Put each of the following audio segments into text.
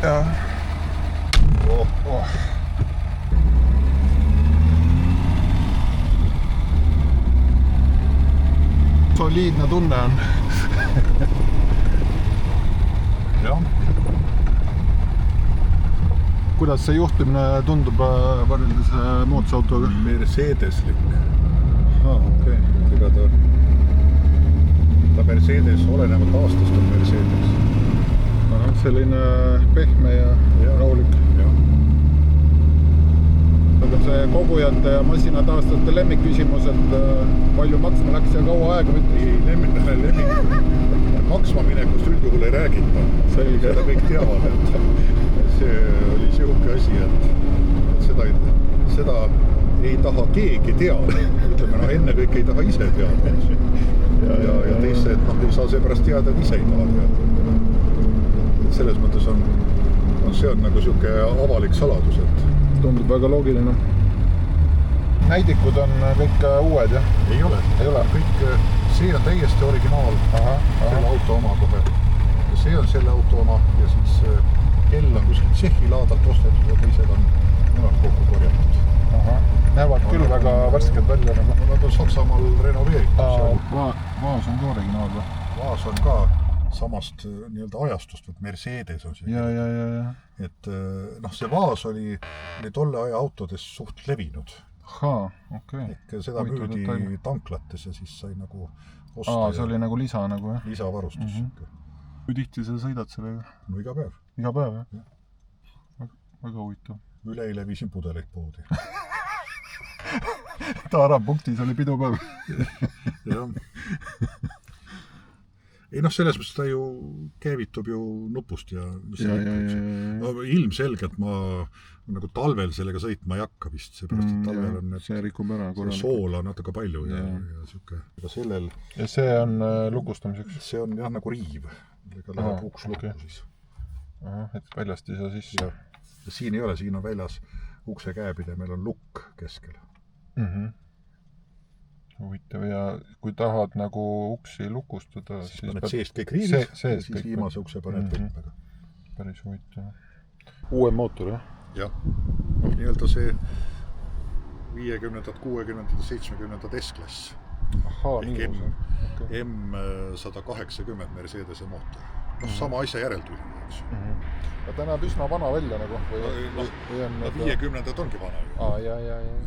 Ja. Soliidne tunne on. Jah. Kuidas see juhtimine tundub võrreldes mootorsautoga? Mercedeslik. Okei. Ega ta Mercedes olenevalt aastast on Mercedes. Selline pehme ja rahulik. Aga see kogujate ja masinataastajate lemmikküsimus, et palju maksma läks ja kaua aega võttis? Ei, lemmik. Maksma minekust üldjuhul ei räägita. Seda kõik teavad, et see oli sihuke asi, et seda ei taha keegi teada. Ütleme, enne kõik ei taha ise teada. Ja teisse, et ei saa seepärast teada, et ise ei taha teada. Selles mõttes see on nagu sihuke avalik saladus, et tundub väga loogiline. Näidikud on kõik uued, jah? Ei ole. Kõik, see on täiesti originaal selle auto oma kohe. Ja see on selle auto oma ja siis kell on kuskil Tšehhi laadalt ostetud ja teised on kokku korjatud. Näevad küll väga värsked välja. Nad on Saksamaal renoveeritud. Vaas on ka originaal või? Vaas on ka samast nii-öelda ajastust, et Mercedes on see. Ja. Et see vaas oli tolle aja autodes suht levinud. Okei. Seda müüdi tanklates ja siis sai nagu osta. See oli nagu lisa nagu, jah? Lisavarustus. Kui tihti sa sõidad sellega? No iga päev. Iga päev, jah? Väga huvitav. Üleile viisin pudeleid poodi. Taarapunktis oli pidupäev. Jah. Ei selles mõttes ta ju käivitub ju nupust ja ilmselgelt ma nagu talvel sellega sõitma ei hakka vist, seepärast, et talvel on see rikub ära korralikult. Soola natuke palju ja siuke. Ja see on lukustamiseks? See on jah nagu riiv, millega läheb uks lukku siis. Et väljast ei saa sisse. Ja siin ei ole, siin on väljas ukse käepide, meil on lukk keskel. Huvitav, ja kui tahad nagu uksi lukustada, siis paned seest kõik riivis ja siis viimase ukse paned võtmega. Päris huvitav. Uue mootor, jah? Jah. Nii-öelda see 50-ndad, 60-ndad ja 70-ndad S-klass. M180 Mercedese mootor. Sama asja järeltuli. Ja ta näeb üsna vana välja nagu. 50-ndad ongi vana.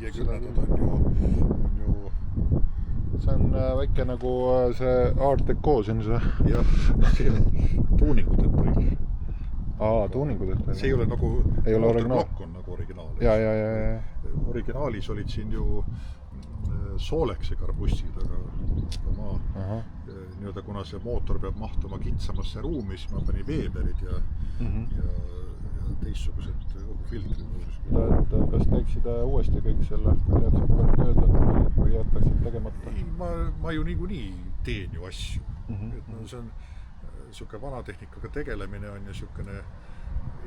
50-ndad on ju see on väike nagu see Art Deco siin see. Jah, see on tuuningud ette. Tuuningud ette. See ei ole nagu mootorblokk on nagu originaal. Ja. Originaalis olid siin ju Soleksi karbussid, aga kuna see mootor peab mahtuma kitsamasse ruumi, siis ma panin Weberid ja teistsugused õhufiltrid muuseas. Et kas teeksid uuesti kõik selle, kui tead palju tööd on või jätaksid tegemata? Ei, ma ju niikuinii teen ju asju. Et no see on niisugune vanatehnikaga tegelemine on ju niisugune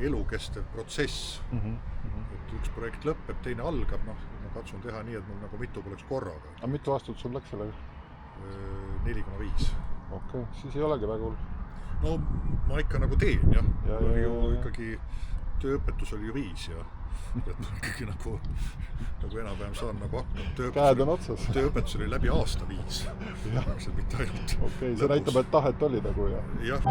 elukestev protsess. Et üks projekt lõpeb, teine algab, noh, ma katsun teha nii, et mul nagu mitu poleks korraga. Aga mitu aastat sul läks sellega? 4,5. Okei, siis ei olegi väga hull. No ma ikka nagu teen, jah. Oli ju ikkagi, tööõpetus oli ju 5 ja et ma ikkagi nagu enam-vähem saan nagu hakkama. Käed on otsas. Tööõpetus oli läbi aasta 5. See mitte ainult. Okei, see näitab, et tahet oli nagu, jah. Jah.